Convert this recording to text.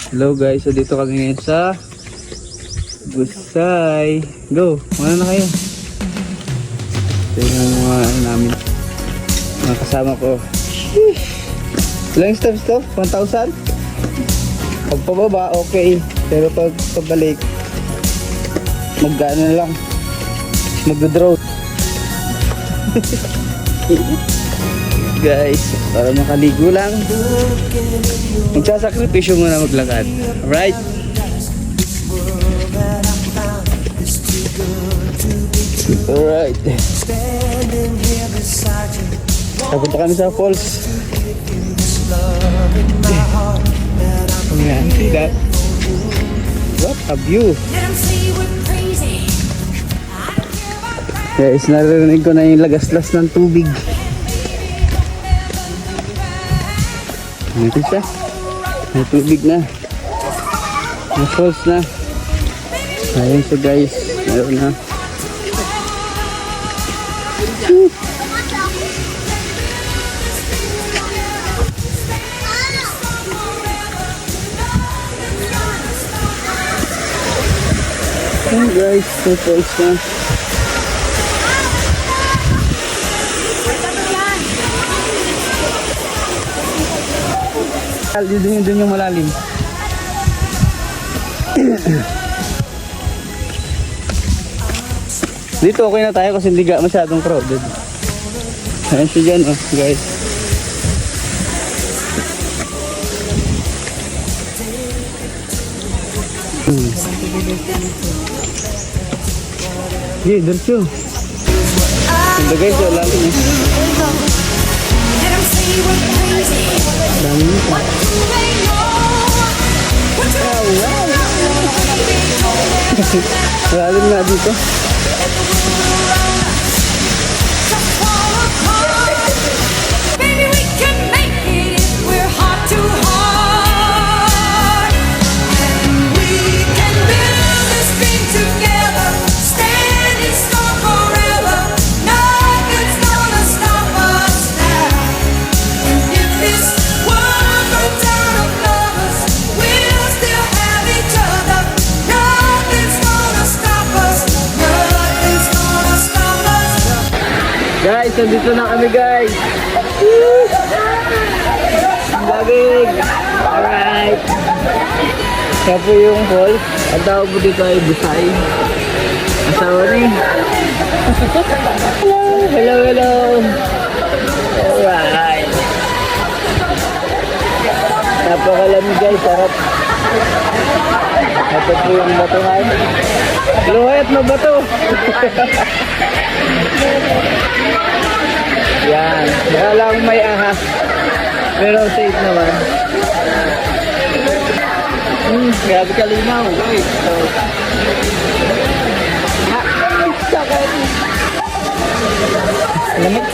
Hello guys, so dito kami ngayon sa Busay. Go, muna na kayo. Ito yung mga namin, mga kasama ko. Ilang steps to? 1,000? Pag pababa, okay. Pero pag pabalik, mag-ano na lang, mag-draw. Guys, para makaligo lang, magsasakripisyo muna maglakad. Alright? Alright. Papunta kami sa falls. Ayan, see that? What a view! Guys, narinig ko na yung lagaslas ng tubig. Ito siya. May tubig na. May falls na. Ayun siya guys. Meron na. Ayun guys. May falls na. Doon yung malalim. Dito okay na tayo kasi hindi masyadong crowded. Ayan siya dyan, oh, guys. Okay, diretso. Ganda guys, wala lang eh. Dami nito. Malalim nga dito. Guys, nandito na kami guys. Ang lamig. Alright. Kaya po yung falls. Ang tawag po dito ay Busay. Asawa ni. Hello, hello. Alright. Napakalamig guys. Sarap. Ito po yung batuhan. Luhayat na bato. Yan, baka lang may ahas pero safe naman. Grabe kalinaw guys. So, sakit. Lamig.